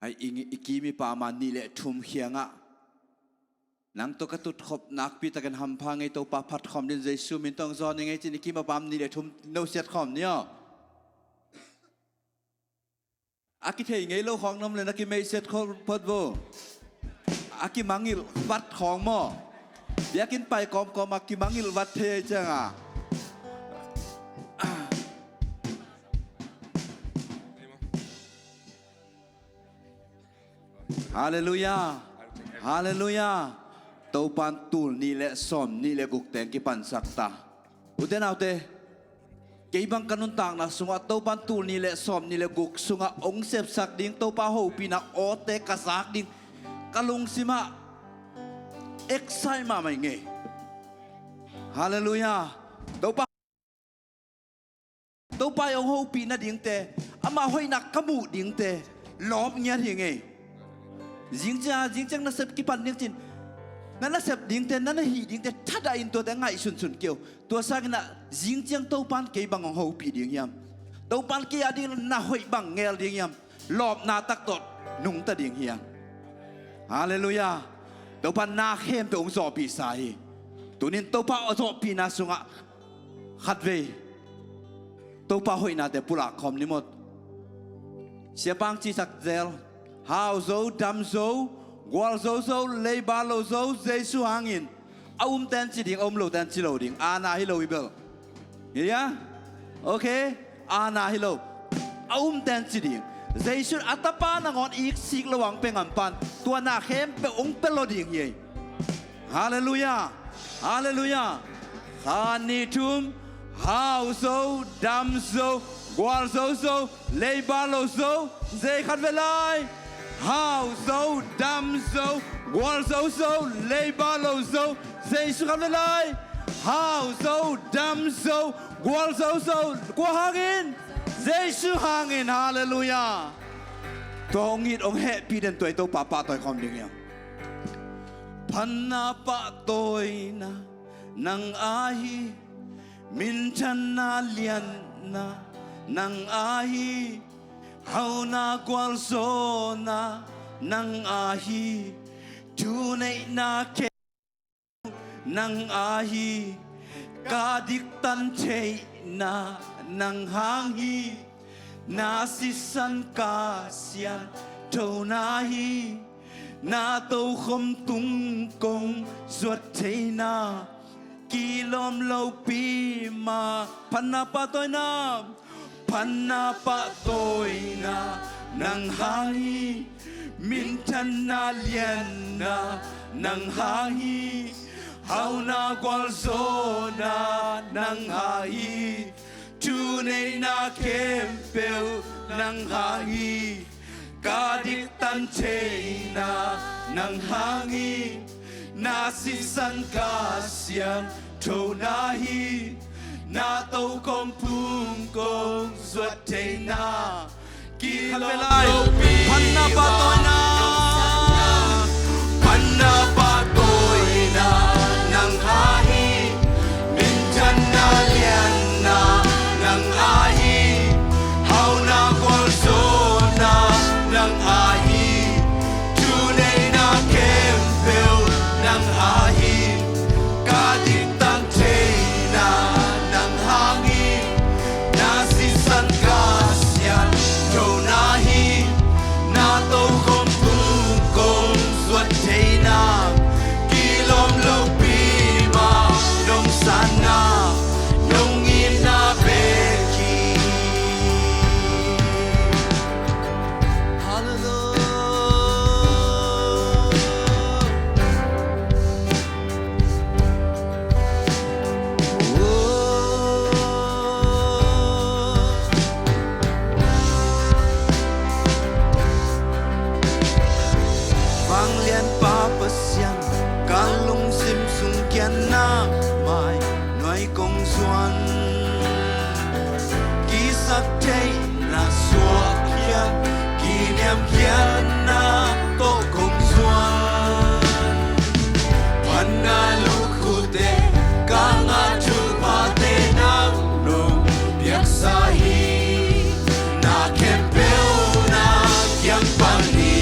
ไอ้อีกีมีป่ามันนี่แหละทุ่มเขียงอ่ะนังตัวกระตุดขบนักพิตากันทำพังไอ้ตัวป่าพัดคอมดินเจซูมินต้องซอนยังไงจีนี่กีมาปามนี่แหละทุ่มโนเซียดคอมเนี่ยอากิเทยไงโลของน้ำเลยนักกิไม่เซียดคอมพอดโวอากิมังอิลวัดของหม้อเดี๋ยวกินไปกอมอากิมังอิลวัดเทจังอ่ะฮาเลลูยาฮาเลลูยาตัวปันตูนี่แหละสอมนี่แหละกุกแตงกิปันสักตาอุเทนเอาเตเกี่ยบังกันุนต่างนะสุงะตัวปันตูนี่แหละสอมนี่แหละกุกสุงะองเสพสักดิ่งตัวปะหูปีนักโอเตกสักดิ่งกะลุงสิมาเอ็กไซมาไม่เงยฮาเลลูยาตัวปะองหูปีนักดิ่งเตอามาห้อยนักขมูดิ่งเตล้อมเงี้ยดิ่งเงยจิงจังนั่นเสพกิปันดิ่งจินนั่นเสพดิ่งเตนั่นหีดิ่งเตถ้าได้อินตัวแต่ง่ายสุนเกี่ยวตัวสักน่ะจิงจังตัวปันเกี่ยบังองหูปีดิ่งยามตัวปันเกี่ยดิ่งน่าห้อยบังเงยดิ่งยามลอบนาตักตดนุ่งตะดิ่งเฮียงฮาเลลูยาตัวปันนาเข้มตัวองค์สอบปีสายตัวนี้ตัวปันอสอบปีนาสุงะขัดเวตัวปันห้อยนาแต่ปุระคอมนิมดเสียปังจีสักเจลฮาวโซดัมโซวอลโซเลบาโลโซเจสุฮังอินอาแตนจีดิ่งโลแตนจีโลดิ่งอานาฮิโลวิเบลเฮียโอเคอานาฮิโลแตนจีดิ่งเจสุอัตปานงอนอีกสิกระวังเป็นอันปันตัวนาเข้มเป็นองค์เป็นโลดิ่งเย่ฮาเลลูยาฮาเลลูยาคานิทุมฮาวโซดัมโซวอลโซเลบาโลโซเจขัดเวลาฮาวโซดัมโซวอลโซเลบาโลโซเจสุขัดเวลาฮาวโซดัมโซวอลโซกัวฮังอินเจสุฮังอินฮาเลลูยาตัวองค์อิดองค์แห่ปีเดินตัวป่าตัวคอมดิ่งยังพันนาปะตัวนะนังอาฮีมินชันนาเลียนนะนังอาฮีเฮานากวลโซนานังอาฮีทูในนาเคนังอาฮีกาดิกตันเทนานังหางฮีนาสิสันกาเซียนโทนาฮีนาโตคมตุงกงสวดเทนากีลมโลปีมาพันนาปะตัวนาพันนาปะตัวนานังหาฮีมินทันนาเลียนนานังหาฮีเฮานากวลโซนานังหาฮีทูในนาเข้มเปลนังหาฮีกาดิกตันเทนานังหาฮีนาสิสันกาเซียมโทนาฮีนาโตคมพุงกงสวดเทนากิโลโลปีพันนาปะตัวนาพันนาปะตัวนานังอาฮีมินจันนาเลียนนานังอาฮีเฮานากวลโซนานังอาฮีทูในนาเข้มเปลนังอาฮีกาดิกตันเทนานังหางีนาสิสันกาเซียนโทนาฮีนาโตคมพุงกงสวดเทนากิลมโลปีมานงสานานงอินนาเบกีฮาเลลูฟังเลียนป่าปะเสียงการลงซิมสุงเกียนน้ำไม่หน่วยกงสวนกีสักเทนาสวกเขียนกีเนียมเขียนนาโตกงสวนพันนาลูกคูเตกางาจูพาเตนังนงเปียกสาฮีนาเข้มเปลนาเกียงปานี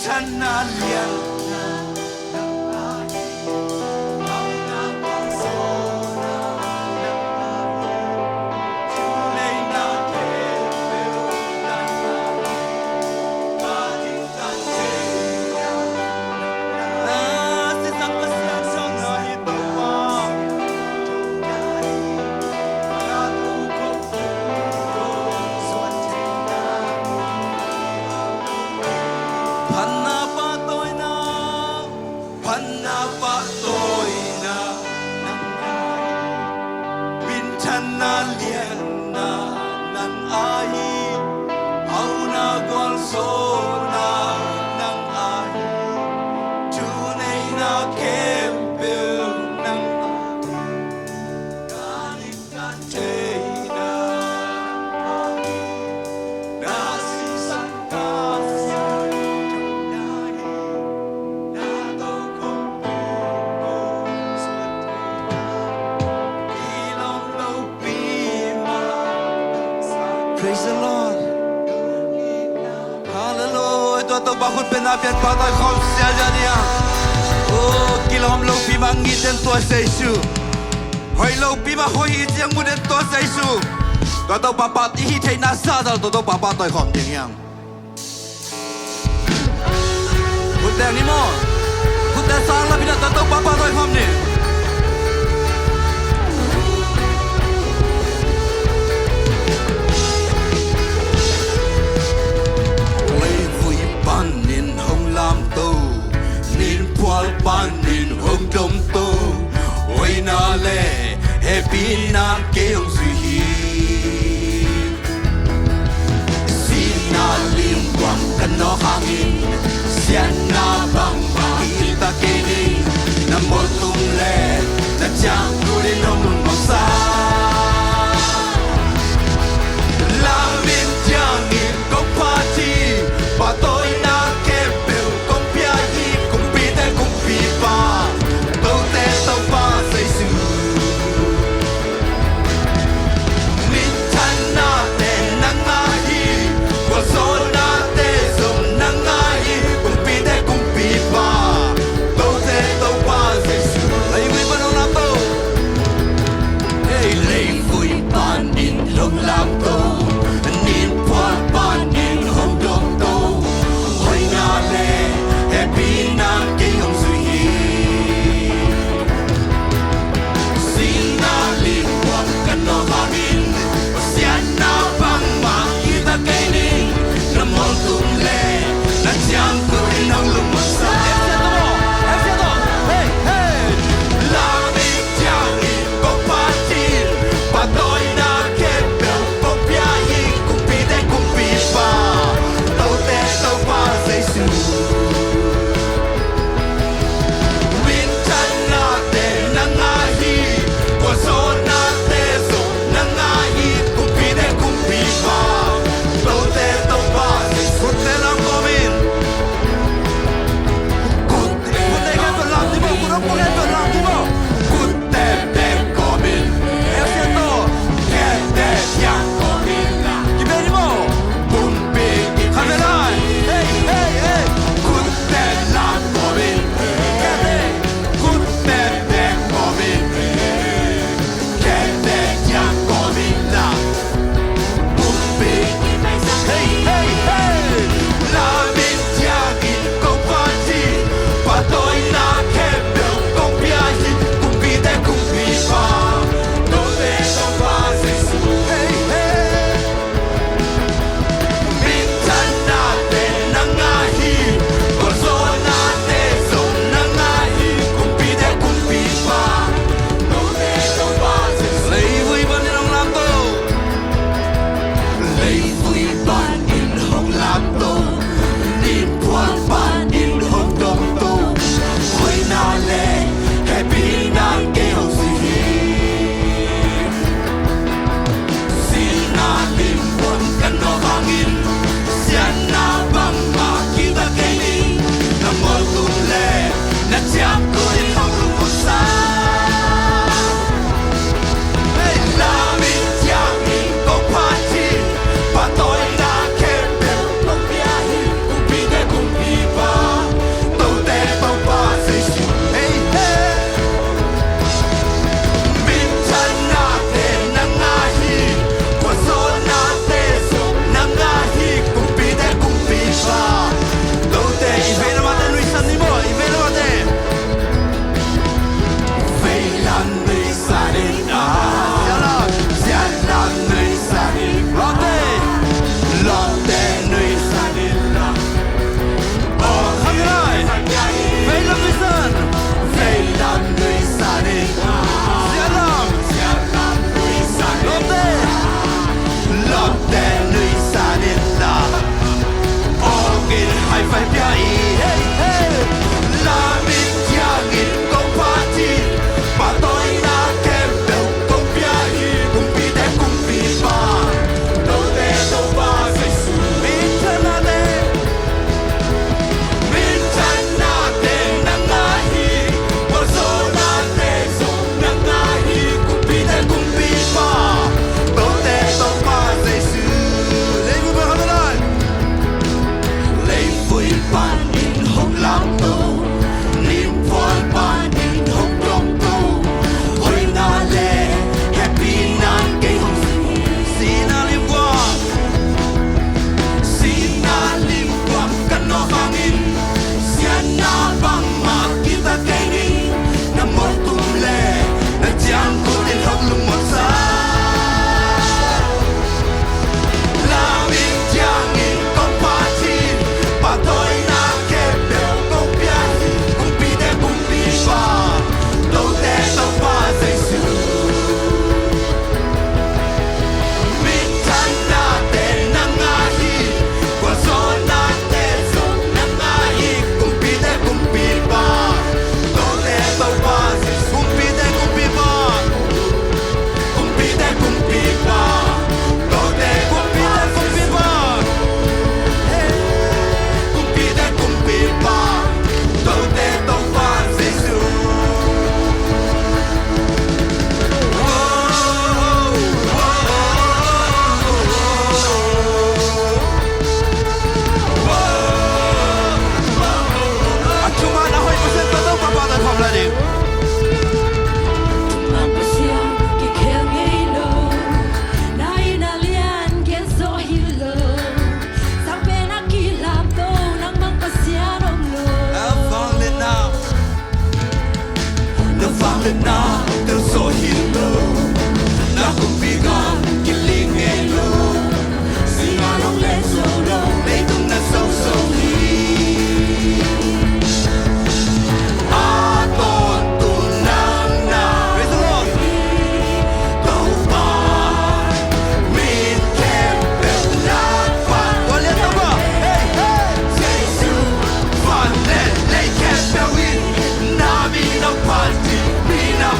chân na liền Praise the Lord Hallelujah ตัวตัวบางคนเป็นอาเปียนปาตายความเสียใจเนี่ยโอ้กิโลหอมโลปีมังงี้เดินตัวเสยชูหอยโลปีมาหอยอีเจียงมุเดินตัวเสยชูตัวตัวปาปาที่เทน่าซาดตัวตัวปาปาตายความจริงยังคุณแต่งนี่มั้งคุณแต่สร้างแล้วพี่น้องตัวตัวปาปาตายความนี่ban nên hông trong tô ôi na lệ happy na kêu suy hi xin na lim quăng cần nó hangin xian na bang bang ta kê đi na một tung lệ na chang cô đến nó muốn mong xa làm bên chang nghiệp công party và tôi na kêu biểu công bia hi cũng bị thế cũng bị ba tôi té tao ba say sưa hey hey la mit yang in công party bà tôi na kem đầu công bia hi cùng bi để cùng bi ba đâu để đâu ba sẽ su min chân na để nang nga hi bo so na để so nang nga hi cùng bi để cùng bi ba đâu để đâu ba sẽ su lấy vui vẻ hơn lại lấy vui ban in hồng lam tô niềm vui ban in hồng đông tô hồi na lệ happy nan cây hồng si na lim quang kan no hangin sian na bang ma kita kini na mo tum le na jang ko din hok lum mo sa la mi jang in công party pa tôi na ke be công pia cùng pi de cùng pi ba đâu te đâu ba sai su mi tan na te na nga hi qua so na te so na nga hi cùng pi de cùng pi ba đâu te đâu ba sai su cùng pi de cùng pi ba cùng pi de cùng pi ba đâu te cùng pi de cùng pi ba cùng pi de cùng pi ba đâu te đâu ba sai su Cuma nak hoi pasal tu tu papa tak faham lagi. Nó vang lên nào, từ số hiền lô, na cùng bi gan, kiling nghe lô, xin na nong lên sâu đâu, lấy tung na sâu sâu hi. Aton tu nang na, praise the Lord. Tàu ba, min kem bel nát phan, tôi liên tục à, hey hey. Giêsu phan lên lấy kem bel win, na mi na party, mi na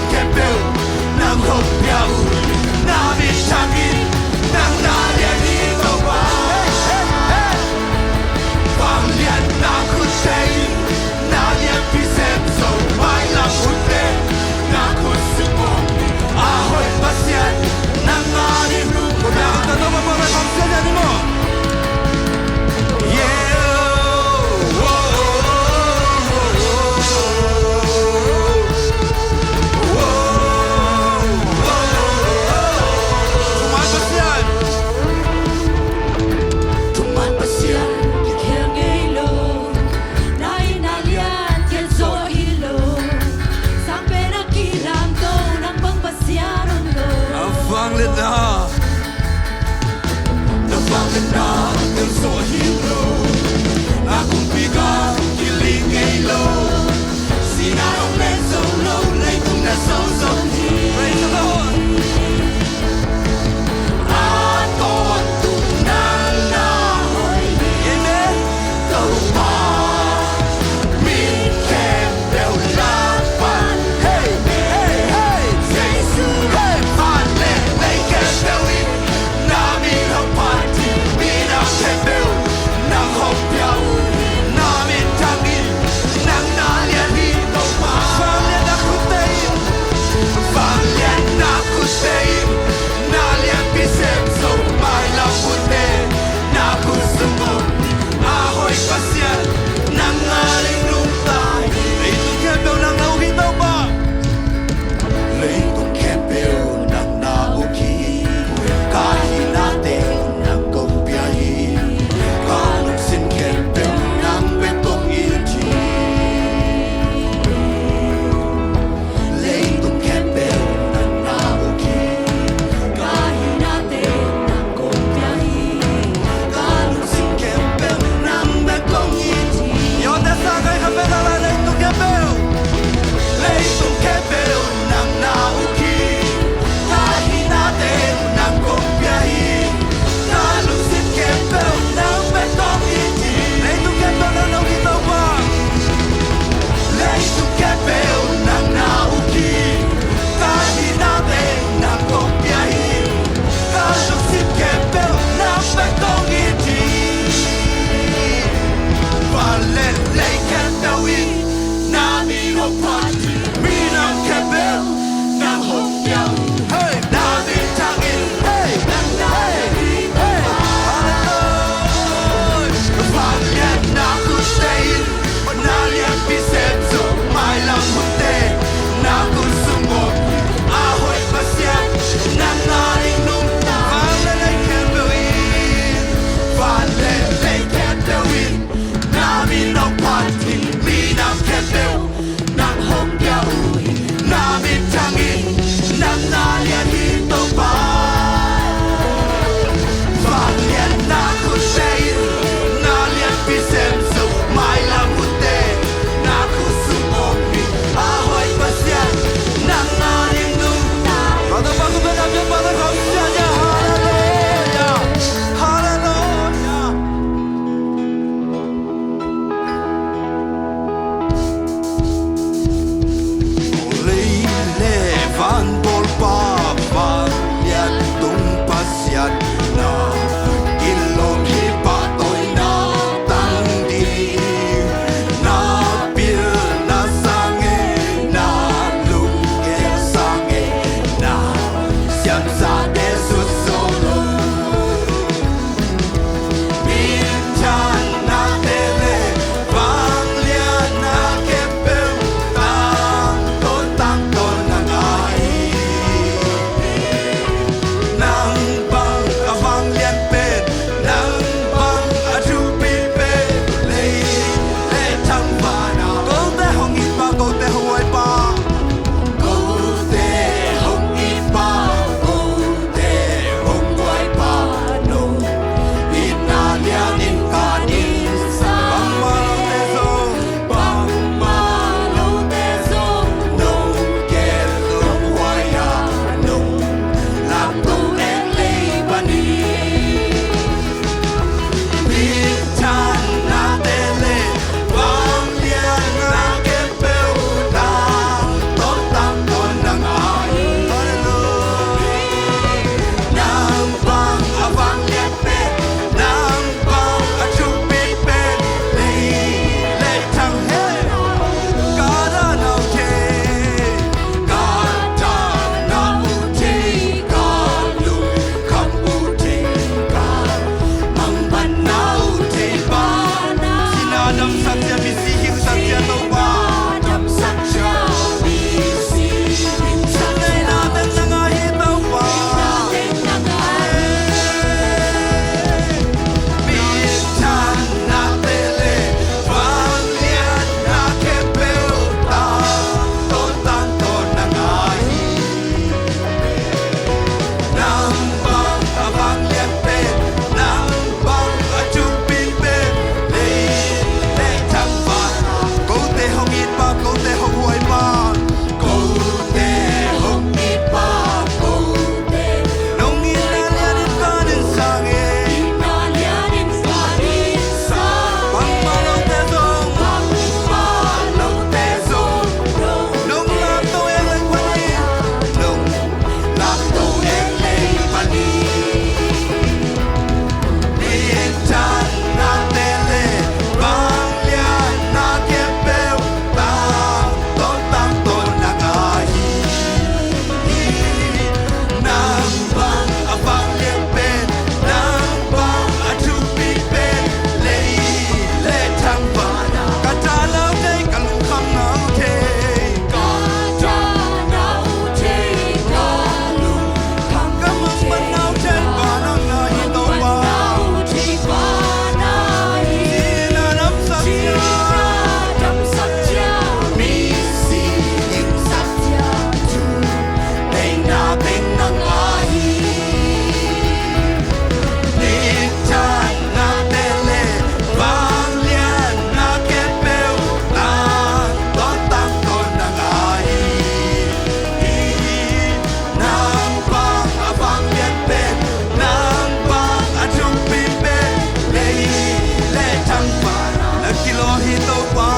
pa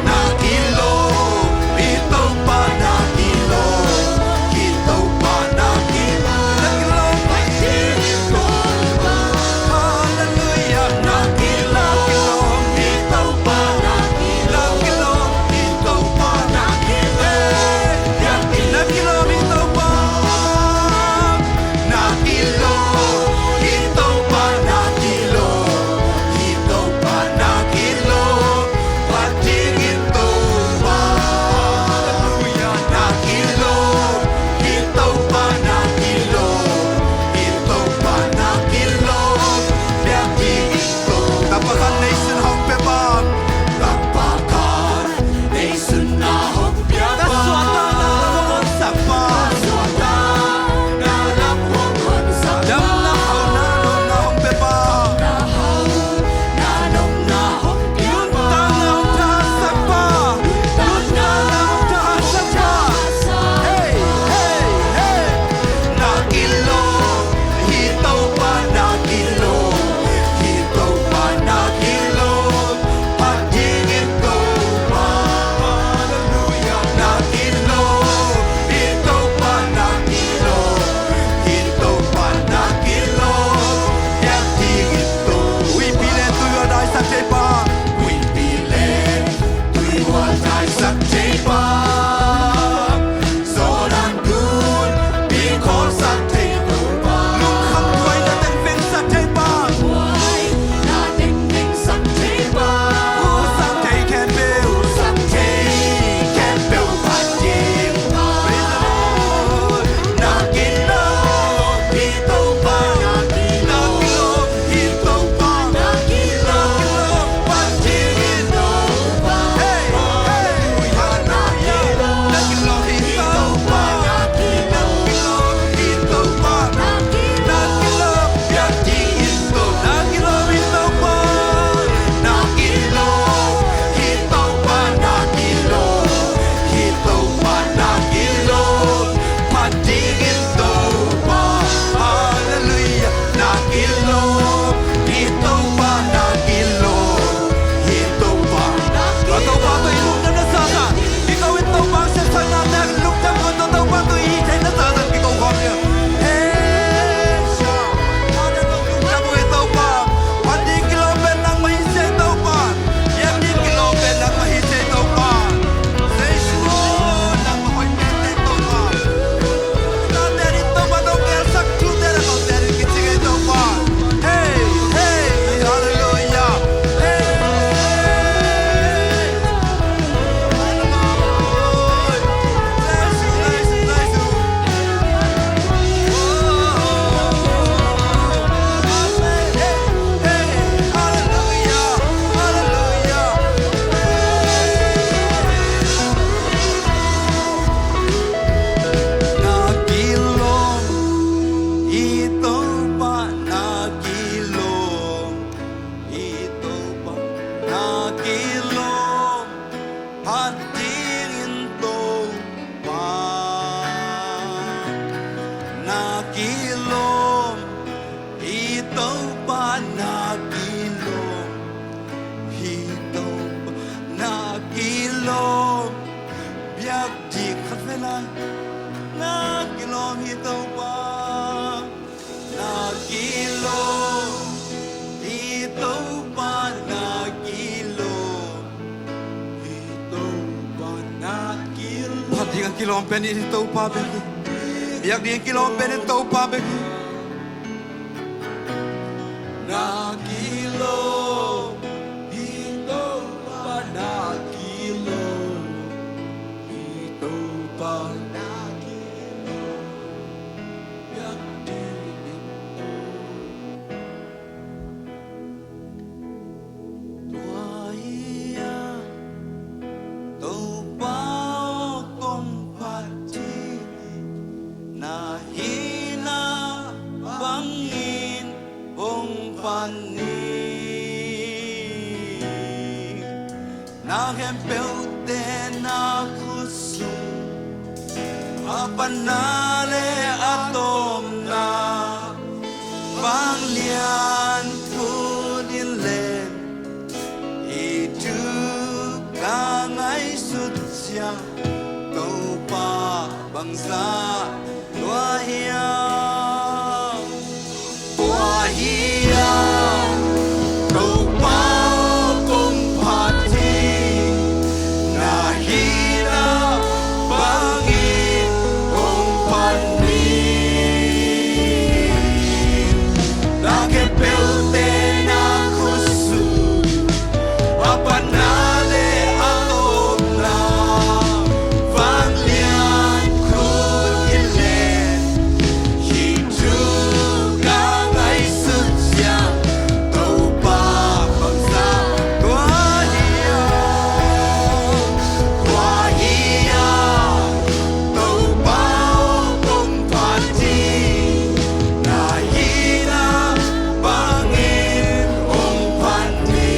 na kilo ito pa na kilo ito pa na kilo na kilo ito pa hallelujah na kilo ito pa na kilo ito pa na kilo na kilo ito pa na kilo ito pa na kilo ito pa na kilo pating ito pa hallelujah na kilo ito pa na kilo ito pa na kilo pating ito tapakan nation hong pepang tapakan nation na hong pepang kaswata na hong sakpa kaswata na hong sakpa dam na hong pepang na hong yun ta na hong ta sakpa yun ta na hong ta sakpa hey hey hey na kilo ito pa na kilo ito pa na kilo pating ito pa hallelujah na kilo ito pa na kilo ito pa na kilo pating ito we pile to your eyes sa tepa we pile to your eyes sa tepa so lang good because sa tepa lung kham tuai na ten fen sa tepa why nothing sa tepa who some take can build some take can build pating praise the Lord na kilo ito pa na kilo ito pa na kilo pating ito pa hey hey hallelujah na kilo ito pa na kilo ito pa na kilo pating ito na kilo ito pa na kilo ito pa na kilo ito pa na kilo pating ito pa hallelujah na kilo ito pa na kilo ito pa atau pa to ilung na nasasa ikaw ito pa ang sasang natin ilung na mo ito pa to ihitay na sasang ikaw ko niya hey siya ano ito ilung na mo ito pa pati kilo ben lang mahisay ito pa yan di kilo ben lang mahisay ito pa say sure lang mahoy mente ito pa natin ito pa daw kaya sakto dera ko dera kitsiga ito pa hey hey hallelujah hey Nakilom, ito pa nakilom, ito pa nakilom, biyak di kafela, nakilom ito pa, nakilom, ito pa nakilom, ito pa nakilom. Pati ang kilom penin ito pa beki. Biyak di ang kilom penin ito pa beki. Nakilom, ito pa nakilom, ito pa nakilom, biyak di ito. Tuaya, tau bao kong pati, nahina bangin bong pani, nakempeute na kusum, apanale atom na, panglian kunin len, itu cha tàu pa bằng giá tua hiya tàu pa cùng party na hina bangin cùng pani na ke pelte na khusu apa nale atom na vang lian khun ile hi tu ka ngai sut sia tàu pa bằng sa tua hiya tàu pa cùng party na hina bangin cùng pani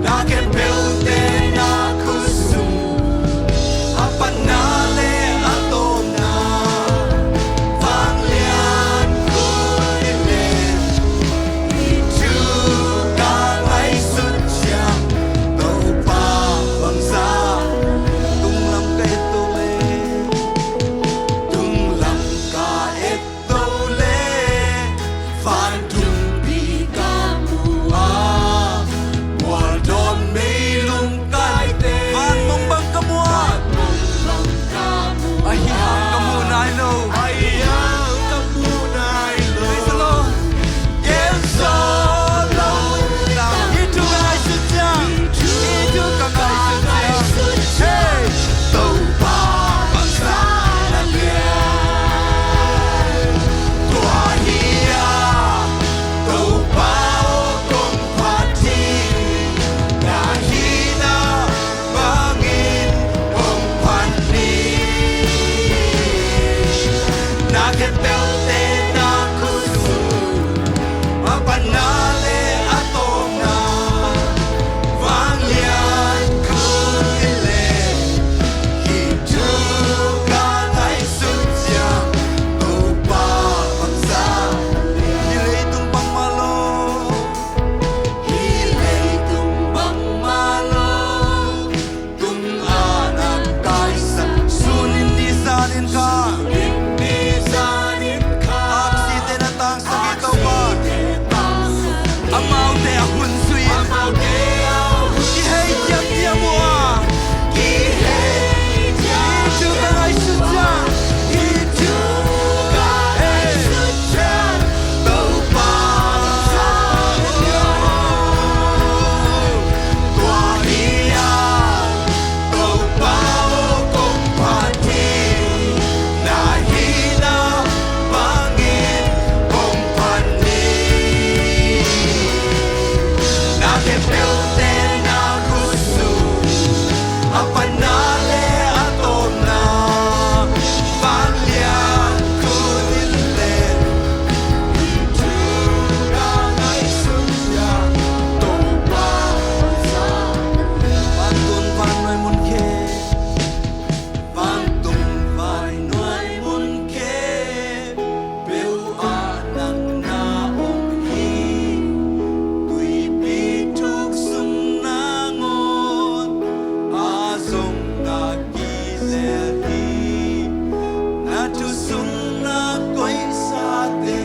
na ke pelte na khusu apa nale atom na vang lian khun ile hi tu ka ngai sut sia tàu pa bằng sa tung lam kai tu le tung lam ka et tu le phan tung pi ka mua mua don mei lung kai te phan mong bang ka mua ai hang ka mu nai lo ai hang ka mu nai lo praise the Lord yes so lo la hi tu ngai su cha hi tu ka ngai su cha hey tàu pa bằng sa na lia tua hiya tàu pa cùng party na hina bangin cùng pani na ke pelte na khusu apa nale atom na vang lian khun ile hi tu ka ngai sut sia tàu pa bằng sa hi lei tung bang ma lo hi lei tung bang ma lo tung anak kai sa sunin di sanin ka apsi te na tang sa ki tàu pa amau te a hun sui ki hei tiam tiam mua ki hei tu ka ngai sut cha hi tu ka ngai sut cha tàu pa tua hiya tàu pa cùng party na hina bangin cùng pani na ke pelte na khusu apa nale atom na vang lian khun ile hi tu ka ngai sut sia tàu pa sa van tun van noi mun khe van tung vai noi mun khe beu a nang na ong hi tui pi thuk sung na ngon a song na ki zel hi na tu sung na koi sa te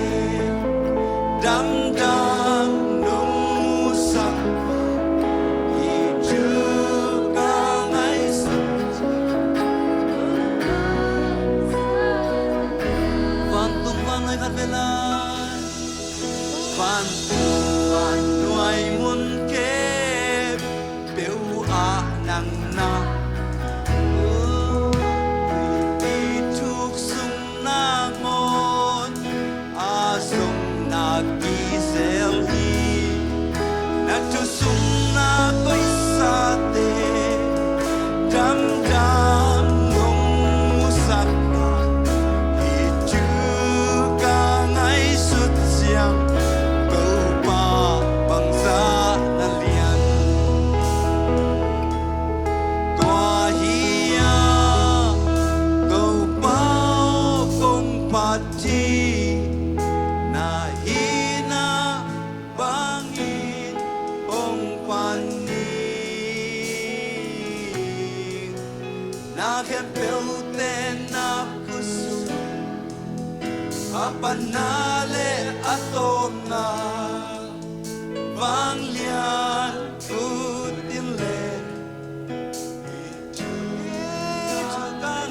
dam dam nong mu sang hi tu ka ngai sut van tung van noi khat velan van tung van noi mun ke beu a nang na pi thuk sung na ngon a sung na ki zel hi na tu sung na koi sa te dam dam ngong mu sak na hi tu ka ngai sut siang tàu pa bằng sa na lian na kempute na kusu apanale atona banglian kutile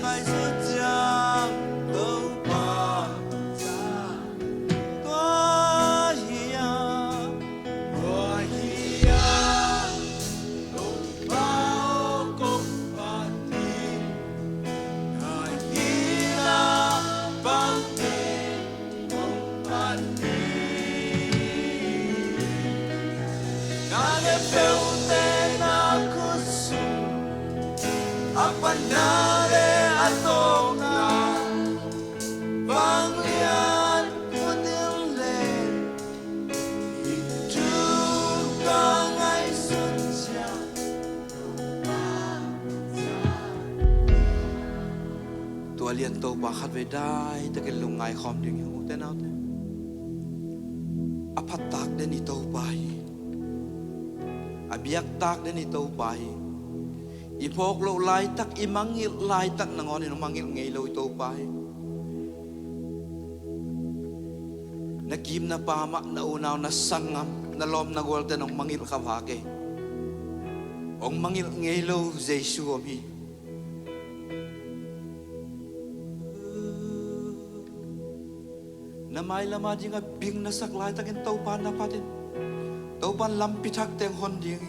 ngai sejam lupa Apanale atona banglian kutile juga ngai sunjaตัวเลียนโตบาขัดไว้ได้แต่กันลงไงคอมดึงหูแต่เอาแต่อภัตตากเดนิโตไปอเบียกตากเดนิโตไปอีพกโลไลตักอีมังงิลไลตักนางอนนมังงิลไงโลโตไปนักกิมนาปามะนาอุนาวนาสังงามนาลอมนากวลแต่นองมังงิลขับหาเกองมังงิลไงโลเจสูอมีนาไม่ละมาจิงaบิงนาสักไลตักเนโตปานนาพัดโตปานลำพิทักเตงฮอนดิง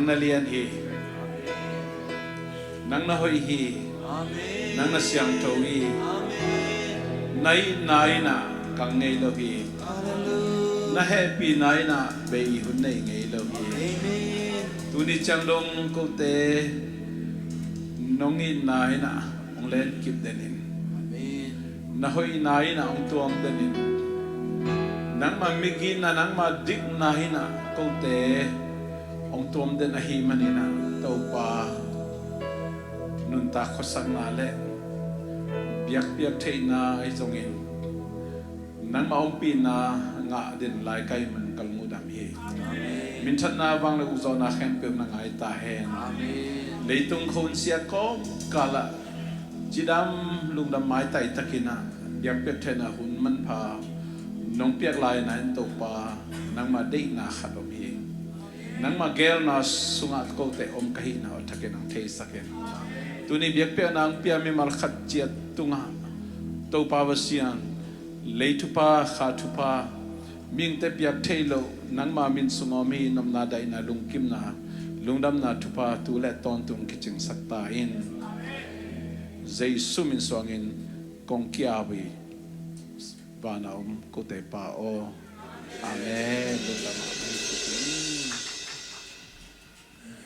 nang nalian hi nang na hoi hi nang na siang tau hi nai nai na kang ngei lo hi na happy nai na be i hun nei ngei lo hi tu ni chang dong ko te nongin nai na ong len kip denin na hoi nai na ong tuam denin nang mamigin na nang madik nai na kung te ong tuam den ahi manina tau pa nun ta khosak na le biak biak thei na ai zongin nang maong pi na nga din lai kai man kalmudam hi min that na wang le uzo na khem pem na ngai ta hen leitung khon sia ko kala chidam lungdam mai tai takina biak biak thei na hun man pha nong piak lai na to pa nang ma dei na khatom hi nang ma gel na sunga ko te om kahi na thaken ang thei saken tuni biak pe nang pia mi mal khat chiat tunga to pa wasian leitupa khatupa ming te piak thailo nang ma min sungo mi nom na dai na lungkim na lungdam na thupa tu le ton tung kiching sakta in jaisu min songin kong kia bi ba na ko te pa o amen